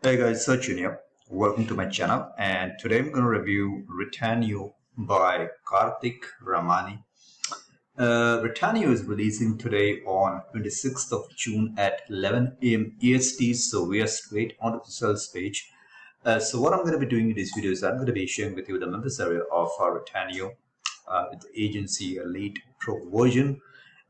Hey guys, so Junior. Welcome to my channel, and today I'm going to review Retainio by Karthik Ramani. Retainio is releasing today on 26th of June at 11 a.m. EST, so we are straight onto the sales page. So what I'm going to be doing in this video is I'm going to be sharing with you the members area of Retainio with the agency Elite Pro version.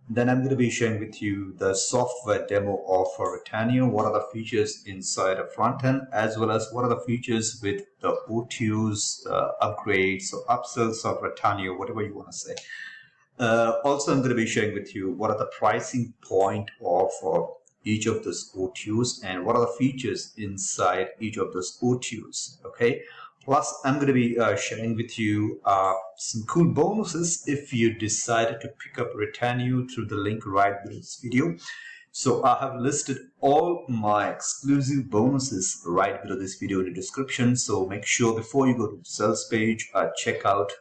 Then I'm going to be sharing with you the software demo of Retainio, what are the features inside a front end, as well as what are the features with the OTOs, upgrades, or upsells of Retainio, whatever you want to say. Also, I'm going to be sharing with you what are the pricing point of each of those OTOs and what are the features inside each of those OTOs. Okay. Plus, I'm going to be sharing with you some cool bonuses if you decided to pick up Retainio through the link right below this video. So I have listed all my exclusive bonuses right below this video in the description. So make sure before you go to the sales page, check out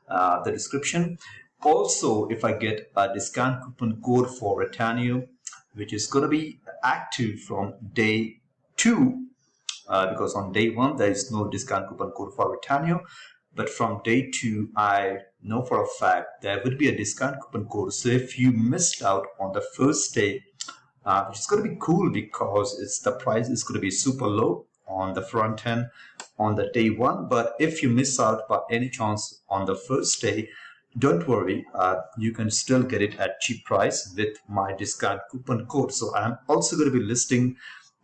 the description. Also, if I get a discount coupon code for Retainio, which is going to be active from day 2, because on day 1 there is no discount coupon code for Retainio, but from day 2 I know for a fact there would be a discount coupon code. So if you missed out on the first day, which is going to be cool because the price is going to be super low on the front end on the day 1. But if you miss out by any chance on the first day, don't worry, you can still get it at cheap price with my discount coupon code. So I'm also going to be listing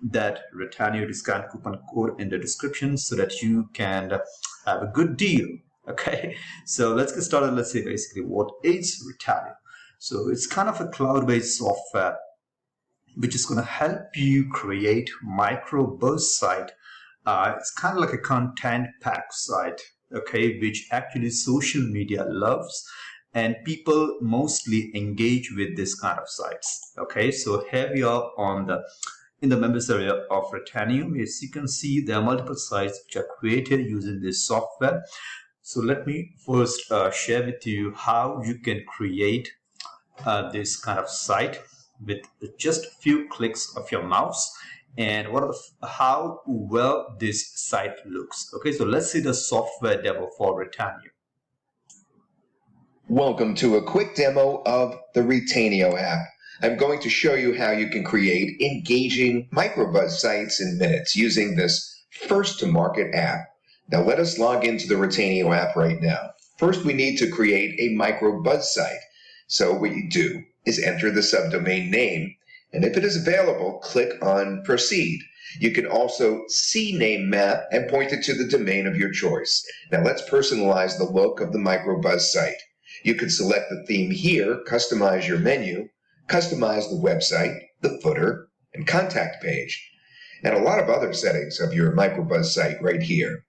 that Retainio discount coupon code in the description so that you can have a good deal. Okay, so let's get started. Let's say basically what is Retainio. So it's kind of a cloud-based software which is going to help you create micro burst site. It's kind of like a content pack site, okay, which actually social media loves and people mostly engage with this kind of sites. Okay, so here we are in the members area of Retainio. As you can see, there are multiple sites which are created using this software. So let me first share with you how you can create this kind of site with just a few clicks of your mouse, and how well this site looks. Okay, so let's see the software demo for Retainio. Welcome to a quick demo of the Retainio app. I'm going to show you how you can create engaging microbuzz sites in minutes using this first-to-market app. Now let us log into the Retainio app right now. First, we need to create a microbuzz site. So what you do is enter the subdomain name, and if it is available, click on Proceed. You can also CNAME map and point it to the domain of your choice. Now let's personalize the look of the microbuzz site. You can select the theme here, customize your menu, customize the website, the footer, and contact page, and a lot of other settings of your microbuzz site right here.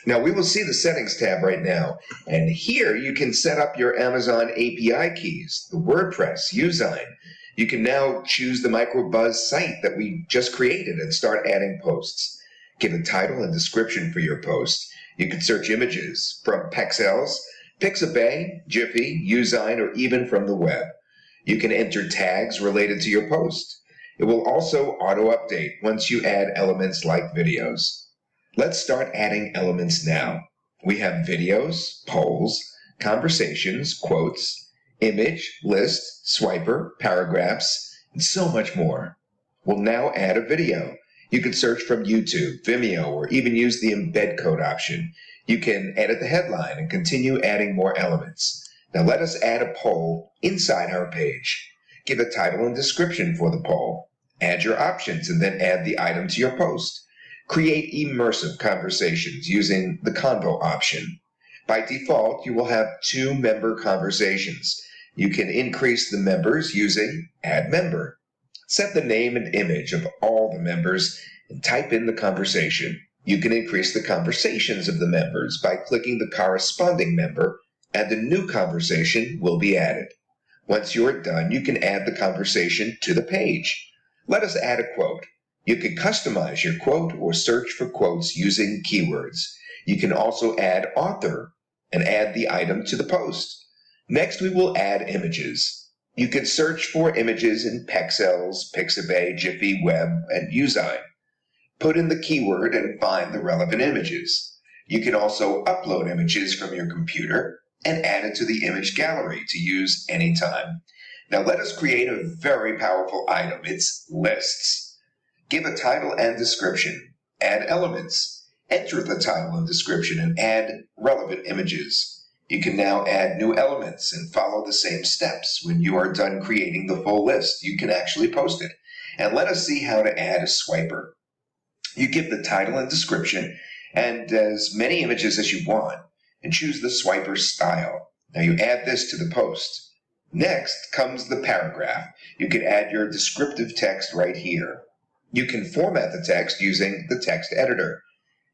Now we will see the settings tab right now, and here you can set up your Amazon API keys, the WordPress, Usign. You can now choose the microbuzz site that we just created and start adding posts. Give a title and description for your post. You can search images from Pexels, Pixabay, Jiffy, Usign, or even from the web. You can enter tags related to your post. It will also auto-update once you add elements like videos. Let's start adding elements now. We have videos, polls, conversations, quotes, image, list, swiper, paragraphs, and so much more. We'll now add a video. You can search from YouTube, Vimeo, or even use the embed code option. You can edit the headline and continue adding more elements. Now let us add a poll inside our page. Give a title and description for the poll. Add your options and then add the item to your post. Create immersive conversations using the Convo option. By default, you will have 2 member conversations. You can increase the members using Add Member. Set the name and image of all the members and type in the conversation. You can increase the conversations of the members by clicking the corresponding member, and a new conversation will be added. Once you're done, you can add the conversation to the page. Let us add a quote. You can customize your quote or search for quotes using keywords. You can also add author and add the item to the post. Next, we will add images. You can search for images in Pexels, Pixabay, Jiffy, Web, and Usign. Put in the keyword and find the relevant images. You can also upload images from your computer and add it to the image gallery to use anytime. Now let us create a very powerful item. It's lists. Give a title and description. Add elements. Enter the title and description and add relevant images. You can now add new elements and follow the same steps. When you are done creating the full list, you can actually post it. And let us see how to add a swiper. You give the title and description and as many images as you want and choose the swiper style. Now you add this to the post. Next comes the paragraph. You can add your descriptive text right here. You can format the text using the text editor.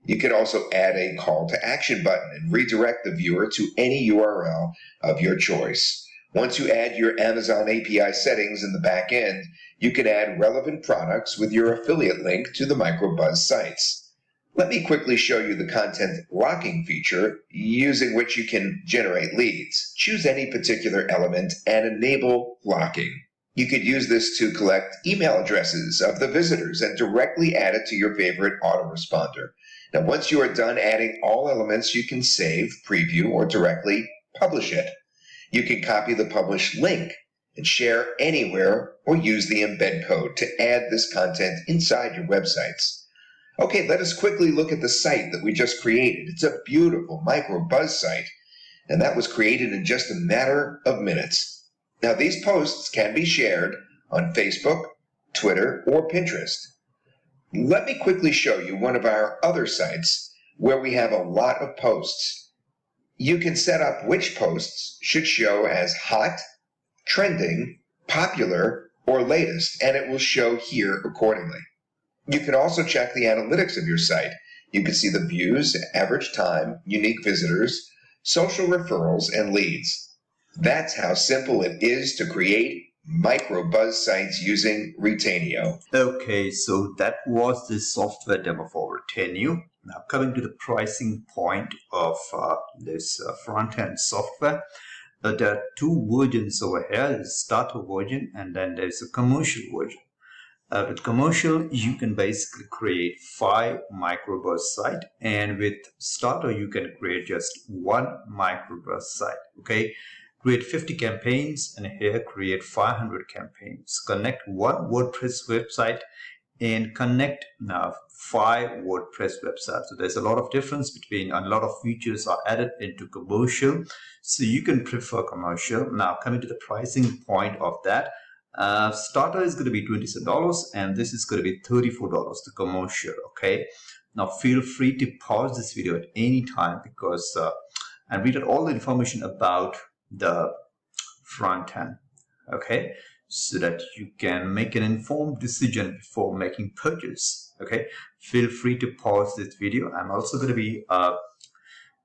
You can also add a call to action button and redirect the viewer to any URL of your choice. Once you add your Amazon API settings in the back end, you can add relevant products with your affiliate link to the microbuzz sites. Let me quickly show you the content locking feature using which you can generate leads. Choose any particular element and enable locking. You could use this to collect email addresses of the visitors and directly add it to your favorite autoresponder. Now, once you are done adding all elements, you can save, preview, or directly publish it. You can copy the published link and share anywhere or use the embed code to add this content inside your websites. Okay, let us quickly look at the site that we just created. It's a beautiful microbuzz site, and that was created in just a matter of minutes. Now, these posts can be shared on Facebook, Twitter, or Pinterest. Let me quickly show you one of our other sites where we have a lot of posts. You can set up which posts should show as hot, trending, popular, or latest, and it will show here accordingly. You can also check the analytics of your site. You can see the views, average time, unique visitors, social referrals, and leads. That's how simple it is to create microbuzz sites using Retainio. Okay, so that was the software demo for Retainio. Now coming to the pricing point of this front-end software. There are two versions over here. There's starter version and then there's a commercial version. With commercial, you can basically create 5 microbuzz site, and with starter, you can create just 1 microbuzz site. Okay, create 50 campaigns, and here create 500 campaigns. Connect 1 WordPress website and connect now 5 WordPress websites. So there's a lot of difference between, and a lot of features are added into commercial. So you can prefer commercial. Now coming to the pricing point of that. Starter is going to be $27 and this is going to be $34 to commercial. Okay, now feel free to pause this video at any time because and read out all the information about the front end, okay, so that you can make an informed decision before making purchase. Okay, feel free to pause this video. I'm also going to be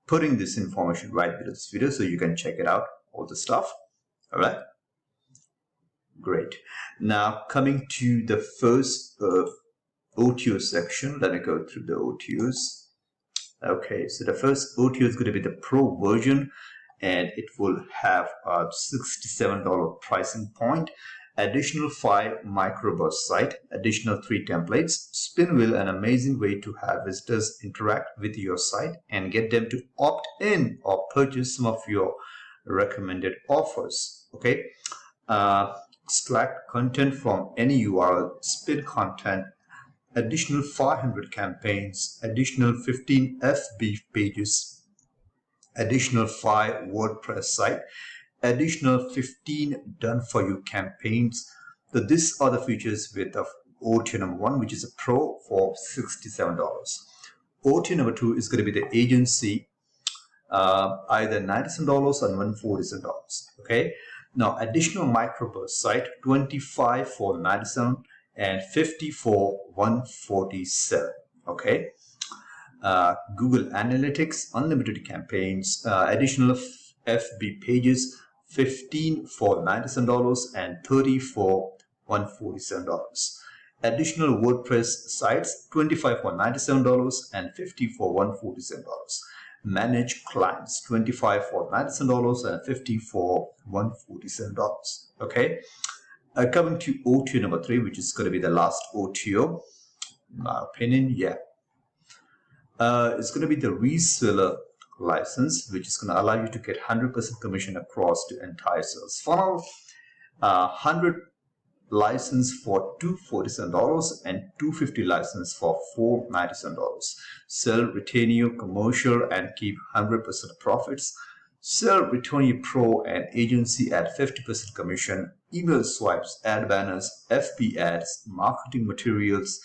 putting this information right below this video so you can check it out, all the stuff. All right, great. Now coming to the first OTO section, let me go through the OTOs. Okay, so the first OTO is going to be the Pro version, and it will have a $67 pricing point, additional 5 microbuzz site, additional 3 templates, spin wheel, an amazing way to have visitors interact with your site and get them to opt in or purchase some of your recommended offers. Okay, extract content from any URL, spin content, additional 500 campaigns, additional 15 FB pages, additional 5 WordPress site, additional 15 done for you campaigns. So these are the features with the OTO number 1, which is a Pro for $67. OTO number 2 is going to be the agency, either $97 or $147. Okay, now additional microbuzz site, 25 for $97 and 50 for $147. Okay, Google Analytics, unlimited campaigns, additional FB pages, 15 for $97 and 30 for $147. Additional WordPress sites, 25 for $97 and 50 for $147. Manage clients, 25 for $97 and 50 for $147. Okay, coming to OTO number 3, which is going to be the last OTO. In my opinion, yeah. It's going to be the reseller license, which is going to allow you to get 100% commission across the entire sales funnel. 100 license for $247 and 250 license for $497. Sell Retainio commercial and keep 100% profits. Sell Retainio Pro and agency at 50% commission. Email swipes, ad banners, FB ads, marketing materials,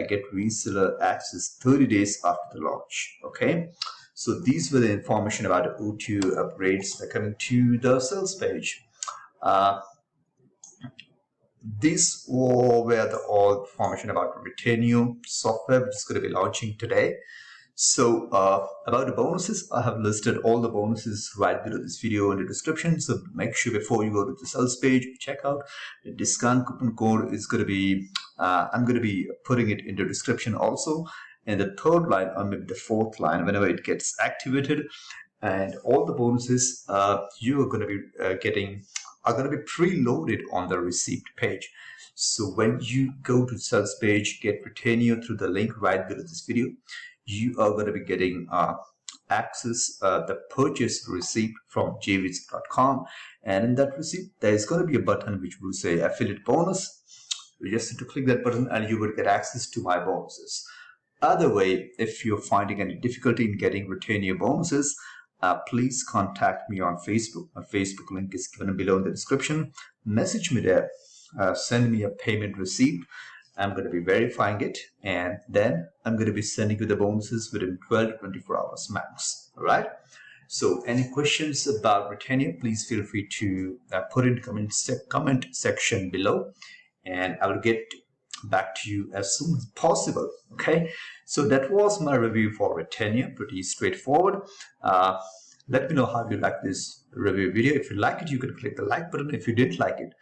get reseller access 30 days after the launch. Okay, so these were the information about the OTO upgrades that are coming to the sales page. These were all information about Retainio software, which is going to be launching today. So about the bonuses, I have listed all the bonuses right below this video in the description. So make sure before you go to the sales page, check out the discount coupon code is going to be, I'm going to be putting it in the description also. And the third line or maybe the fourth line, whenever it gets activated, and all the bonuses you are going to be getting are going to be preloaded on the receipt page. So when you go to the sales page, get Retainio through the link right below this video, you are going to be getting access the purchase receipt from jviz.com, and in that receipt there is going to be a button which will say affiliate bonus. You just need to click that button and you will get access to my bonuses. Other way, if you're finding any difficulty in getting Retainio bonuses, please contact me on Facebook. My Facebook link is given below in the description. Message me there. Send me a payment receipt. I'm going to be verifying it, and then I'm going to be sending you the bonuses within 12 to 24 hours max. All right. So any questions about Retainio, please feel free to put in the comment section below, and I will get back to you as soon as possible. Okay, so that was my review for Retainio. Pretty straightforward. Let me know how you like this review video. If you like it, you can click the like button. If you didn't like it,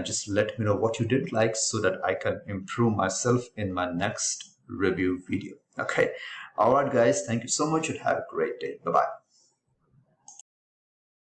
just let me know what you didn't like so that I can improve myself in my next review video. Okay, all right guys, thank you so much and have a great day. Bye bye.